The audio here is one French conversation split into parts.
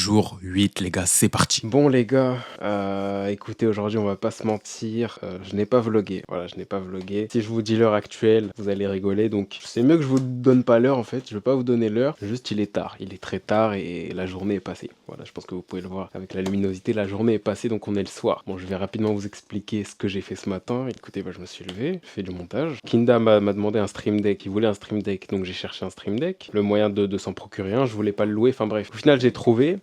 Jour 8, les gars, c'est parti. Bon les gars, écoutez, aujourd'hui on va pas se mentir, je n'ai pas vlogué, voilà, je n'ai pas vlogué. Si je vous dis l'heure actuelle, vous allez rigoler, donc c'est mieux que je vous donne pas l'heure en fait, je vais pas vous donner l'heure, juste il est tard, il est très tard et la journée est passée. Voilà, je pense que vous pouvez le voir avec la luminosité, la journée est passée donc on est le soir. Bon, je vais rapidement vous expliquer ce que j'ai fait ce matin. Écoutez, je me suis levé, j'ai fait du montage. Kinda m'a demandé un stream deck, il voulait un stream deck, donc j'ai cherché un stream deck, le moyen de s'en procurer un, je voulais pas le louer, enfin bref. Au final j'ai trouvé,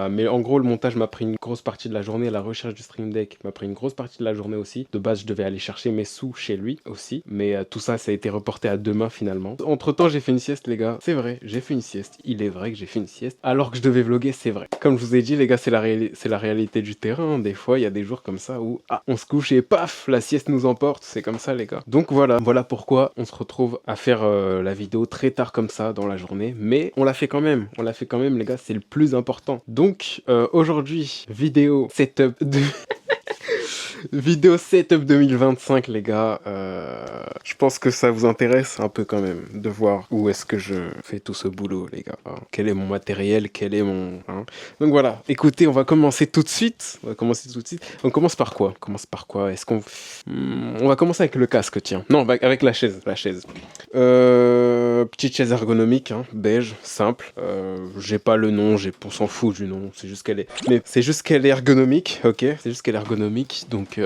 mais en gros le montage m'a pris une grosse partie de la journée, la recherche du stream deck m'a pris une grosse partie de la journée aussi. De base je devais aller chercher mes sous chez lui aussi, mais tout ça a été reporté à demain finalement. Entre temps j'ai fait une sieste les gars, c'est vrai, j'ai fait une sieste, il est vrai que j'ai fait une sieste, alors que je devais vlogger, c'est vrai. Comme je vous ai dit les gars, c'est la réalité du terrain, des fois il y a des jours comme ça où on se couche et paf, la sieste nous emporte, c'est comme ça les gars. Donc voilà pourquoi on se retrouve à faire la vidéo très tard comme ça dans la journée, mais on l'a fait quand même, les gars, c'est le plus important. Donc aujourd'hui, vidéo setup de... Vidéo setup 2025 les gars, je pense que ça vous intéresse un peu quand même de voir où est-ce que je fais tout ce boulot les gars, hein. Quel est mon matériel, quel est mon... hein. Donc voilà, écoutez, on va commencer tout de suite, on commence par quoi? Est-ce qu'on... on va commencer avec le casque, tiens. Non, avec la chaise, petite chaise ergonomique, hein, beige, simple, j'ai pas le nom, on s'en fout du nom, c'est juste qu'elle est... Mais c'est juste qu'elle est ergonomique, ok? C'est juste qu'elle est ergonomique, donc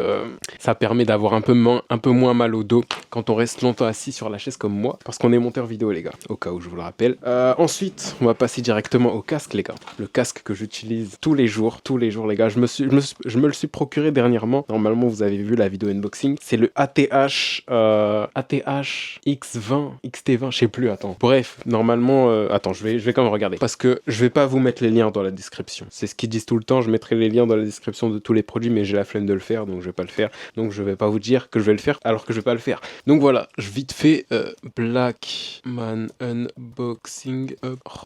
ça permet d'avoir un peu moins mal au dos quand on reste longtemps assis sur la chaise comme moi, parce qu'on est monteur vidéo les gars, au cas où je vous le rappelle. Ensuite, on va passer directement au casque les gars. Le casque que j'utilise tous les jours les gars, je me le suis procuré dernièrement. Normalement, vous avez vu la vidéo unboxing. C'est le ATH X20, XT20, je sais plus, attends. Bref, normalement, attends, je vais quand même regarder. Parce que je vais pas vous mettre les liens dans la description. C'est ce qu'ils disent tout le temps, je mettrai les liens dans la description de tous les produits, mais j'ai la flemme de le faire, donc je vais pas le faire. Donc je vais pas vous dire que je vais le faire alors que je vais pas le faire. Donc voilà, je vite fait Blackman Unboxing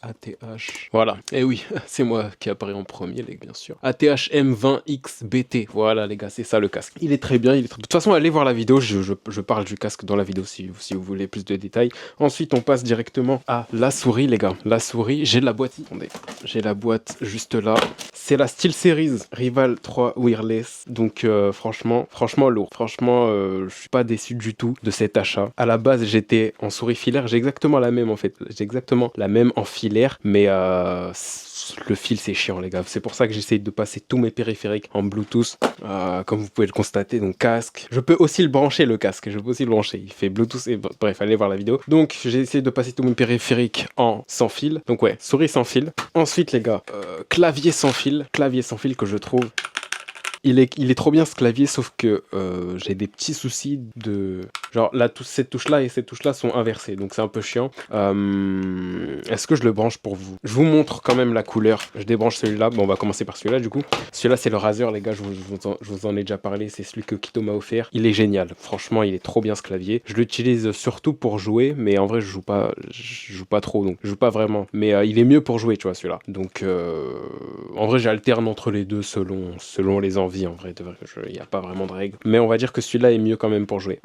ATH. Voilà, et oui, c'est moi qui apparaît en premier, les gars, bien sûr. ATH M20XBT. Voilà, les gars, c'est ça le casque. Il est très bien, De toute façon, allez voir la vidéo, je parle du casque dans la vidéo si vous voulez plus de détails. Ensuite, on passe directement à la souris, les gars. La souris, j'ai la boîte. Attendez, j'ai la boîte juste là. C'est la SteelSeries Rival 3 Wireless. Donc, franchement lourd. Franchement, je suis pas déçu du tout de cet achat. À la base, j'étais en souris filaire. J'ai exactement la même en fait. J'ai exactement la même en filaire, mais le fil c'est chiant les gars, c'est pour ça que j'essaye de passer tous mes périphériques en Bluetooth, comme vous pouvez le constater. Donc casque, je peux aussi le brancher, le casque, il fait Bluetooth et bref, allez voir la vidéo. Donc j'ai essayé de passer tous mes périphériques en sans fil, donc ouais, souris sans fil. Ensuite les gars, clavier sans fil que je trouve... Il est trop bien ce clavier, sauf que j'ai des petits soucis de... Genre là, cette touche-là et cette touche-là sont inversées, donc c'est un peu chiant. Est-ce que je le branche pour vous? Je vous montre quand même la couleur. Je débranche celui-là. Bon, on va commencer par celui-là du coup. Celui-là, c'est le Razer, les gars, je vous en ai déjà parlé. C'est celui que Kito m'a offert. Il est génial. Franchement, il est trop bien ce clavier. Je l'utilise surtout pour jouer, mais en vrai, je joue pas trop, donc je joue pas vraiment. Mais il est mieux pour jouer, tu vois, celui-là. Donc, en vrai, j'alterne entre les deux selon les envies. En vrai, il n'y a pas vraiment de règle. Mais on va dire que celui-là est mieux quand même pour jouer.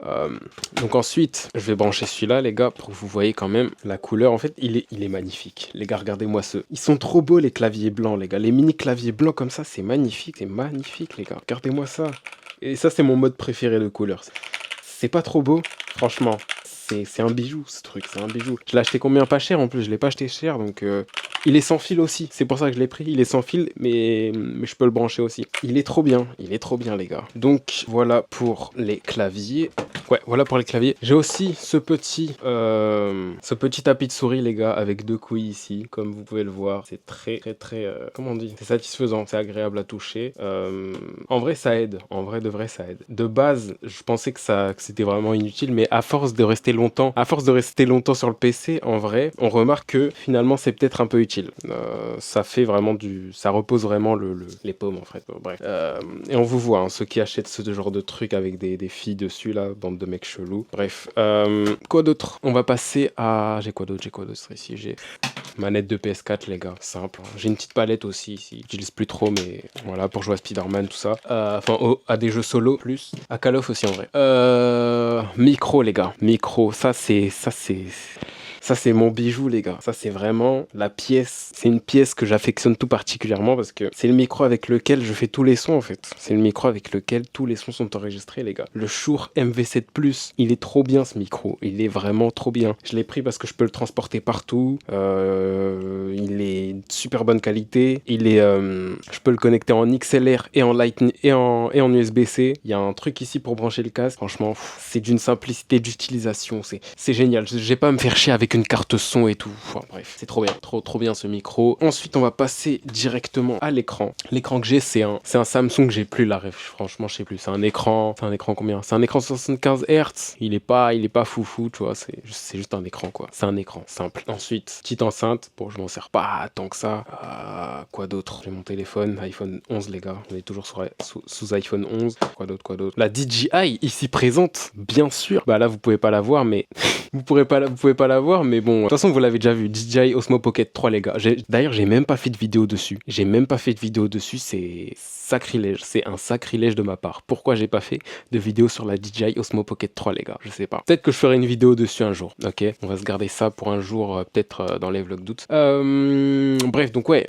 Donc ensuite, je vais brancher celui-là, les gars, pour que vous voyez quand même la couleur. En fait, il est magnifique. Les gars, regardez-moi ceux. Ils sont trop beaux, les claviers blancs, les gars. Les mini claviers blancs comme ça, c'est magnifique, les gars. Regardez-moi ça. Et ça, c'est mon mode préféré de couleur. C'est pas trop beau, franchement. C'est un bijou, ce truc, c'est un bijou. Je l'ai acheté combien? Pas cher en plus, je l'ai pas acheté cher, donc... Il est sans fil aussi, c'est pour ça que je l'ai pris. Il est sans fil, mais je peux le brancher aussi. Il est trop bien, les gars. Donc, voilà pour les claviers. Ouais, voilà pour les claviers. J'ai aussi ce petit tapis de souris, les gars, avec deux couilles ici, comme vous pouvez le voir. C'est très, comment on dit? C'est satisfaisant, c'est agréable à toucher. En vrai, ça aide. En vrai, de vrai, ça aide. De base, je pensais que c'était vraiment inutile, mais à force de rester longtemps sur le PC, en vrai, on remarque que finalement, c'est peut-être un peu utile. Ça fait vraiment ça repose vraiment les paumes en fait. Bref. Et on vous voit, hein, ceux qui achètent ce genre de truc avec des filles dessus là, bande de mecs chelous. Bref. Quoi d'autre? On va passer à... J'ai quoi d'autre ici? J'ai manette de PS4 les gars, simple. J'ai une petite palette aussi ici. J'utilise plus trop, mais voilà, pour jouer à Spider-Man, tout ça. Enfin, à des jeux solo plus. À Call of aussi en vrai. Micro les gars. Micro, ça c'est... Ça, c'est mon bijou, les gars. Ça, c'est vraiment la pièce. C'est une pièce que j'affectionne tout particulièrement parce que c'est le micro avec lequel je fais tous les sons, en fait. C'est le micro avec lequel tous les sons sont enregistrés, les gars. Le Shure MV7 Plus, il est trop bien, ce micro. Il est vraiment trop bien. Je l'ai pris parce que je peux le transporter partout. Il est de super bonne qualité. Je peux le connecter en XLR et en Lightning et en USB-C. Il y a un truc ici pour brancher le casque. Franchement, c'est d'une simplicité d'utilisation. C'est génial. J'ai pas à me faire chier avec une carte son et tout. Enfin, bref, c'est trop bien. Trop bien ce micro. Ensuite, on va passer directement à l'écran. L'écran que j'ai, c'est un Samsung. J'ai plus la ref. Franchement, je sais plus. C'est un écran combien? C'est un écran 75 Hz. Il est pas foufou, tu vois. C'est juste un écran, quoi. C'est un écran simple. Ensuite, petite enceinte. Bon, je m'en sers pas tant que ça. Quoi d'autre? J'ai mon téléphone, iPhone 11, les gars. On est toujours sous iPhone 11. Quoi d'autre? La DJI, ici présente, bien sûr. Bah là, vous pouvez pas la voir, mais... vous pouvez pas la voir, mais bon. De toute façon, vous l'avez déjà vu. DJI Osmo Pocket 3, les gars. D'ailleurs, j'ai même pas fait de vidéo dessus. C'est sacrilège. C'est un sacrilège de ma part. Pourquoi j'ai pas fait de vidéo sur la DJI Osmo Pocket 3, les gars? Je sais pas. Peut-être que je ferai une vidéo dessus un jour. Ok, on va se garder ça pour un jour, peut-être dans les vlogs d'août. Bref, donc ouais.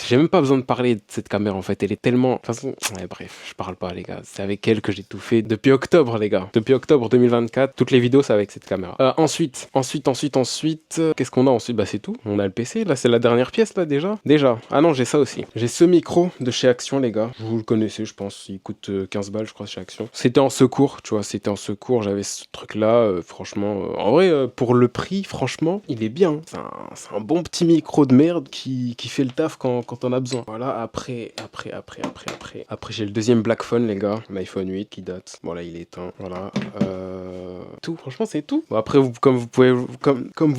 J'ai même pas besoin de parler de cette caméra, en fait. Elle est tellement... De toute façon, ouais, bref, je parle pas, les gars. C'est avec elle que j'ai tout fait depuis octobre, les gars. Depuis octobre 2024, toutes les vidéos, c'est avec cette caméra. Ensuite, qu'est-ce qu'on a ensuite? Bah, c'est tout. On a le PC. Là, c'est la dernière pièce, là, déjà. Ah non, j'ai ça aussi. J'ai ce micro de chez Action, les gars. Vous le connaissez, je pense. Il coûte 15 balles, je crois, chez Action. C'était en secours, tu vois. J'avais ce truc-là. Franchement, en vrai, pour le prix, franchement, il est bien. C'est un bon petit micro de merde qui fait le taf quand on a besoin. Voilà, après, j'ai le deuxième Black Phone, les gars. L'iPhone 8 qui date. Bon, là, il est éteint. Voilà. Tout. Franchement, c'est tout. Bon, après, comme vous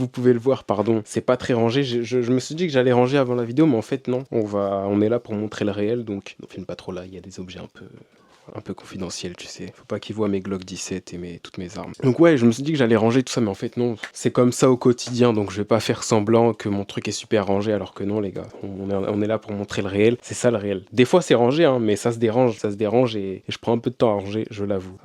pouvez le voir, pardon, c'est pas très rangé. Je me suis dit que j'allais ranger avant la vidéo, mais en fait, non. On est là pour montrer le réel, donc on filme pas trop là. Il y a des objets un peu confidentiel, tu sais. Faut pas qu'ils voient mes Glock 17 et toutes mes armes. Donc ouais, je me suis dit que j'allais ranger tout ça, mais en fait non. C'est comme ça au quotidien, donc je vais pas faire semblant que mon truc est super rangé, alors que non, les gars. On est là pour montrer le réel. C'est ça le réel. Des fois c'est rangé, hein, mais ça se dérange et je prends un peu de temps à ranger, je l'avoue.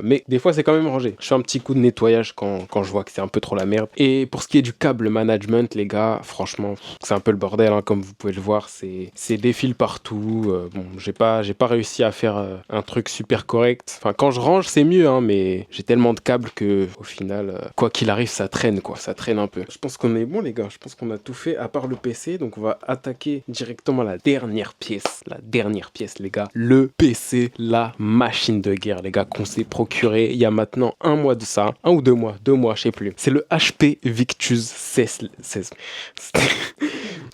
Mais des fois c'est quand même rangé. Je fais un petit coup de nettoyage quand je vois que c'est un peu trop la merde. Et pour ce qui est du câble management, les gars, franchement, c'est un peu le bordel, hein, comme vous pouvez le voir. C'est des fils partout. Bon, j'ai pas réussi à faire un truc super correct. Enfin, quand je range, c'est mieux, hein, mais j'ai tellement de câbles que, au final, quoi qu'il arrive, ça traîne, quoi. Ça traîne un peu. Je pense qu'on est bon, les gars. Je pense qu'on a tout fait, à part le PC. Donc, on va attaquer directement la dernière pièce. La dernière pièce, les gars. Le PC, la machine de guerre, les gars, qu'on s'est procuré il y a maintenant un mois de ça. 1 ou 2 mois. 2 mois, je sais plus. C'est le HP Victus 16.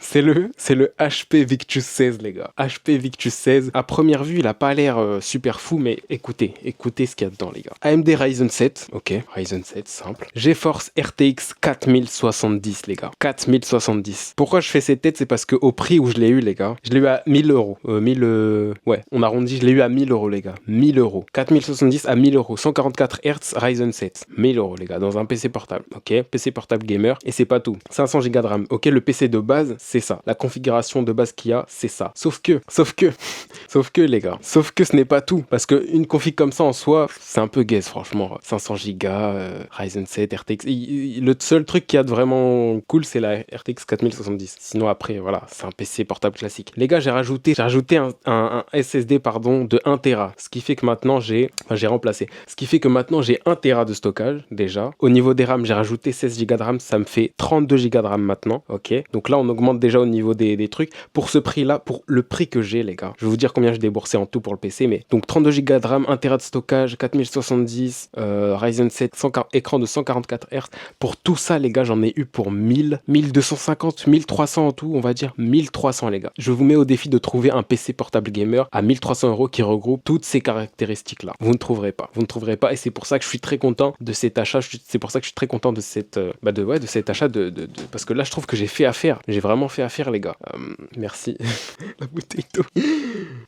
C'est le HP Victus 16, les gars. HP Victus 16. À première vue, il a pas l'air super fou, mais écoutez ce qu'il y a dedans, les gars. AMD Ryzen 7. Ok, Ryzen 7, simple. GeForce RTX 4070, les gars. 4070. Pourquoi je fais cette tête? C'est parce que au prix où je l'ai eu, les gars, je l'ai eu à 1000 euros. Ouais, on arrondit, je l'ai eu à 1000 euros, les gars. 1000 euros. 4070 à 1000 euros. 144 Hz Ryzen 7. 1000 euros, les gars, dans un PC portable. Ok, PC portable gamer. Et c'est pas tout. 500 Go de RAM. Ok, le PC de base, c'est ça. La configuration de base qu'il y a, c'est ça. Sauf que, les gars. Sauf que ce n'est pas tout. Parce qu'une config comme ça en soi, c'est un peu gaze, franchement. 500 Go, Ryzen 7, RTX. Le seul truc qui a de vraiment cool, c'est la RTX 4070. Sinon, après, voilà, c'est un PC portable classique. Les gars, j'ai rajouté un SSD, de 1 Tera. Ce qui fait que maintenant, j'ai remplacé. Ce qui fait que maintenant, j'ai 1 Tera de stockage, déjà. Au niveau des RAM, j'ai rajouté 16 Go de RAM. Ça me fait 32 Go de RAM maintenant. Ok. Donc là, on augmente déjà au niveau des trucs. Pour ce prix-là, pour le prix que j'ai, les gars, je vais vous dire combien j'ai déboursé en tout pour le PC, mais donc 32 Go de RAM, 1 Tera de stockage, 4070, Ryzen 7, écran de 144 Hz. Pour tout ça, les gars, j'en ai eu pour 1000, 1250, 1300 en tout, on va dire 1300, les gars. Je vous mets au défi de trouver un PC portable gamer à 1300 euros qui regroupe toutes ces caractéristiques-là. Vous ne trouverez pas, et c'est pour ça que je suis très content de cet achat. C'est pour ça que je suis très content de cet achat parce que là, je trouve que j'ai fait affaire. J'ai vraiment vraiment fait affaire, les gars. Merci. La bouteille d'eau.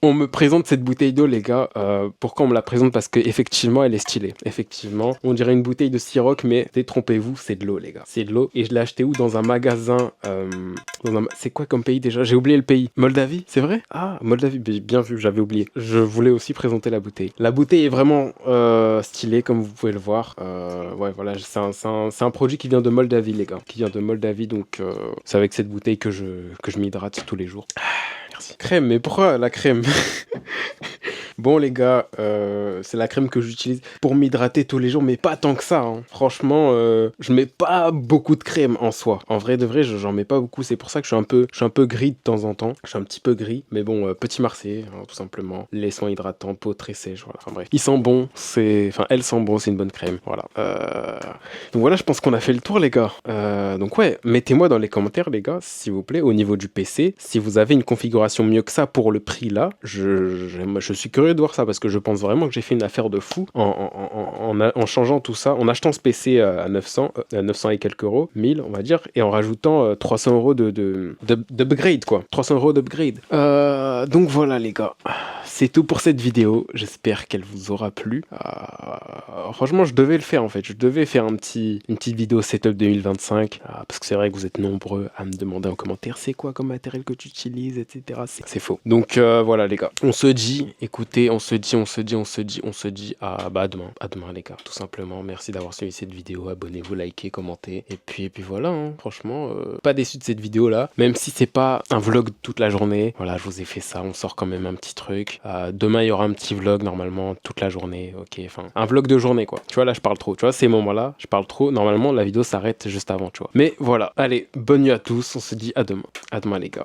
On me présente cette bouteille d'eau, les gars. Pourquoi on me la présente? Parce qu'effectivement, elle est stylée. Effectivement, on dirait une bouteille de Ciroc, mais détrompez-vous, c'est de l'eau, les gars. C'est de l'eau. Et je l'ai acheté où? Dans un magasin. C'est quoi comme pays déjà? J'ai oublié le pays. Moldavie, c'est vrai? Ah, Moldavie, bien vu, j'avais oublié. Je voulais aussi présenter la bouteille. La bouteille est vraiment stylée, comme vous pouvez le voir. Ouais, voilà, c'est un produit qui vient de Moldavie, les gars. Qui vient de Moldavie, donc c'est avec cette bouteille que je m'hydrate tous les jours. Merci. Crème, mais pourquoi la crème? Bon les gars, c'est la crème que j'utilise pour m'hydrater tous les jours, mais pas tant que ça, hein. Franchement, je mets pas beaucoup de crème en soi. En vrai de vrai, j'en mets pas beaucoup. C'est pour ça que je suis un peu gris de temps en temps. Je suis un petit peu gris, mais bon, petit Marseillais, hein, tout simplement. Lait soin hydratant, peau très sèche, voilà. Enfin bref, il sent bon. Elle sent bon, c'est une bonne crème. Voilà. Donc voilà, je pense qu'on a fait le tour, les gars. Donc ouais, mettez-moi dans les commentaires, les gars, s'il vous plaît, au niveau du PC, si vous avez une configuration mieux que ça pour le prix là. Je suis curieux de voir ça parce que je pense vraiment que j'ai fait une affaire de fou en changeant tout ça, en achetant ce PC à 900 et quelques euros, 1000 on va dire, et en rajoutant 300 euros d'upgrade, quoi. 300 euros d'upgrade. Donc voilà, les gars. C'est tout pour cette vidéo. J'espère qu'elle vous aura plu. Franchement, je devais le faire en fait. Je devais faire une petite vidéo setup 2025. Parce que c'est vrai que vous êtes nombreux à me demander en commentaire c'est quoi comme matériel que tu utilises, etc. C'est faux. Donc voilà, les gars. On se dit, écoutez, on se dit à demain. À demain, les gars. Tout simplement. Merci d'avoir suivi cette vidéo. Abonnez-vous, likez, commentez. Et puis voilà, hein. Franchement, pas déçu de cette vidéo là. Même si c'est pas un vlog toute la journée. Voilà, je vous ai fait ça. On sort quand même un petit truc. Demain, il y aura un petit vlog normalement toute la journée. Ok, enfin, un vlog de journée, quoi. Tu vois, là, je parle trop. Tu vois, ces moments-là, je parle trop. Normalement, la vidéo s'arrête juste avant, tu vois. Mais voilà. Allez, bonne nuit à tous. On se dit à demain. À demain, les gars.